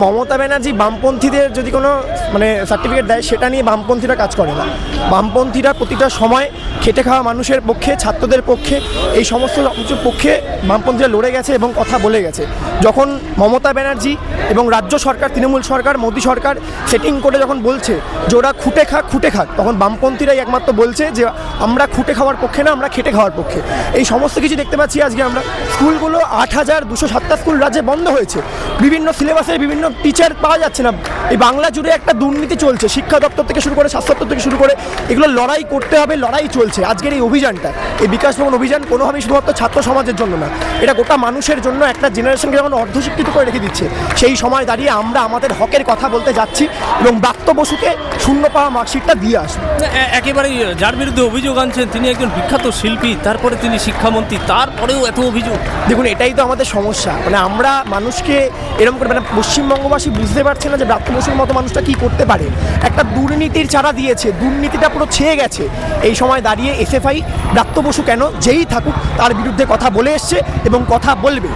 মমতা ব্যানার্জি বামপন্থীদের যদি কোনো সার্টিফিকেট দেয় সেটা নিয়ে বামপন্থীরা কাজ করে না। বামপন্থীরা প্রতিটা সময় খেটে খাওয়া মানুষের পক্ষে, ছাত্রদের পক্ষে, এই সমস্ত কিছুর পক্ষে বামপন্থীরা লড়ে গেছে এবং কথা বলে গেছে। যখন মমতা ব্যানার্জি এবং রাজ্য সরকার, তৃণমূল সরকার, মোদী সরকার সেটিং করে যখন বলছে যে ওরা খুঁটে খাক, তখন বামপন্থীরাই একমাত্র বলছে যে আমরা খুঁটে খাওয়ার পক্ষে না, আমরা খেটে খাওয়ার পক্ষে। এই সমস্ত কিছু দেখতে পাচ্ছি আজকে আমরা। স্কুলগুলো 8,207টা স্কুল রাজ্যে বন্ধ হয়েছে। বিভিন্ন সিলেবাসের বিভিন্ন টিচার পাওয়া যাচ্ছে না। এই বাংলা জুড়ে একটা দুর্নীতি চলছে, শিক্ষা দপ্তর থেকে শুরু করে, স্বাস্থ্য দপ্তর থেকে শুরু করে, এগুলো লড়াই করতে হবে, লড়াই চলছে। আজকের এই অভিযানটা, এই বিকাশ ভবন অভিযান কোনোভাবেই শুধুমাত্র ছাত্র সমাজের জন্য না, এটা গোটা মানুষের জন্য। একটা জেনারেশনকে যেমন অর্ধশিক্ষিত করে রেখে দিচ্ছে, সেই সময় দাঁড়িয়ে আমরা আমাদের হকের কথা বলতে যাচ্ছি এবং ব্রাত্য বসুকে শূন্য পাওয়া মার্কশিটটা দিয়ে আসবো। একেবারেই যার বিরুদ্ধে অভিযোগ আনছেন তিনি একজন বিখ্যাত শিল্পী, তারপরে তিনি শিক্ষামন্ত্রী, তারপরেও এত অভিযোগ। দেখুন, এটাই তো আমাদের সমস্যা। আমরা মানুষকে এরকম করে পশ্চিমবঙ্গবাসী বুঝতে পারছে না যে ব্রাত্য বসুর মতো মানুষটা কি করতে পারে। একটা দুর্নীতির চারা দিয়েছে, দুর্নীতিটা পুরো ছেয়ে গেছে। এই সময় দাঁড়িয়ে এসএফআই ব্রাত্য বসু কেন, যেই থাকুক, তার বিরুদ্ধে কথা বলে এসছে এবং কথা বলবে।